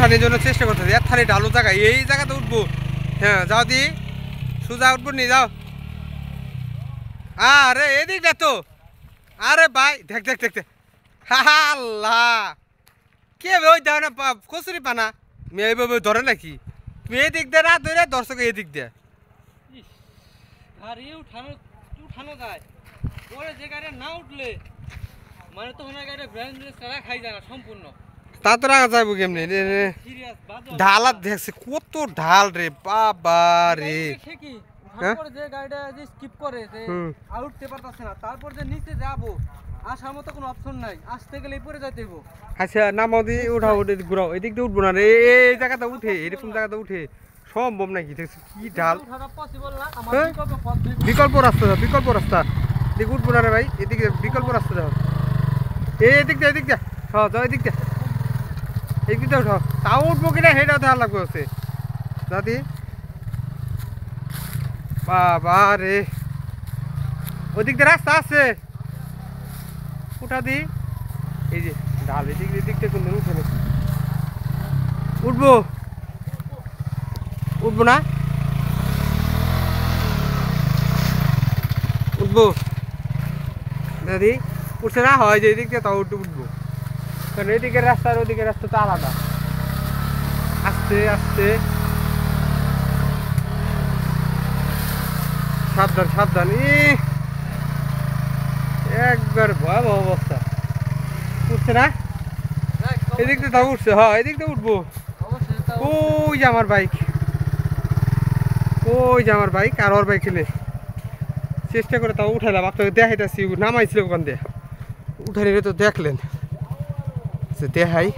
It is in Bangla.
উঠানোর জন্য চেষ্টা করতেছি। এর থালি ঢালু জায়গা, এই জায়গাতে উঠবো। হ্যাঁ যাও দি, সোজা উঠবো নি যাও। আরে এদিক দে তো, আরে ভাই দেখ দেখ দেখ দেখ, আল্লাহ কে ওই দাও না কচুরি পানা মেয়ে এইভাবে ধরে নাকি? তুমি এদিক দে না ধরে দর্শক এদিক দে। আর উঠানো উঠানো যায় পরে যে গাড়ি না উঠলে মানে তো ওনার গাড়ি ব্র্যান্ড ছাড়া খাই যায় না সম্পূর্ণ। তা তো রাখা যাবো কেমনি? ঢাল আর দেখছে কত ঢাল রে বাবা রে। তারপরে যে গাড়িটা যে স্কিপ করে যে উঠতে পারতাছে না, তারপর যে নিচে যাবো আসার মতো কোনো অপশন নাই, আসতে গেলে পরে যাইতে হইব। আচ্ছা নামাও দি, উঠাও ঘুরাও, এদিক দিয়ে উঠবো না রে, এই জায়গাটা উঠে এরকম জায়গাটা উঠে সম্ভব নাকি? দেখছি কি ঢাল। বিকল্প রাস্তা দাও, বিকল্প রাস্তা এদিকে উঠবো না রে ভাই, এদিকে বিকল্প রাস্তা দাও। এদিক দিয়ে এদিক দিয়ে হ্যাঁ যাও, এদিক দিয়ে এদিক দিয়ে উঠাও। তাও উঠবো কিনা সেটাও ধার লাগবে হচ্ছে দাদি। বাবা রে ওদিক দিয়ে রাস্তা আছে, উঠা দি। এই যে ঢাল এদিক এদিক দিয়ে কোন উঠে নাকি? উঠবো উঠবো না, উঠবো দাদি। উঠছে না হয় যে এদিক দিয়ে তাও উঠবো, কারণ এদিকের রাস্তা আর ওদিকের রাস্তা তো আলাদা। আস্তে আস্তে সাবধান সাবধান। একবার ভয়াবহ অবস্থা। উঠছে না এদিক দিয়ে তাও উঠছে, হ্যাঁ এদিক দিয়ে উঠবো। ওই যে আমার বাইক, ওই যে আমার বাইক আর ওর বাইক খেলে চেষ্টা করে তাও উঠাইলাম। আপনাকে দেখাইতেছি নামাইছিল ওখান দিয়ে উঠাই তো দেখলেন, দেখাই।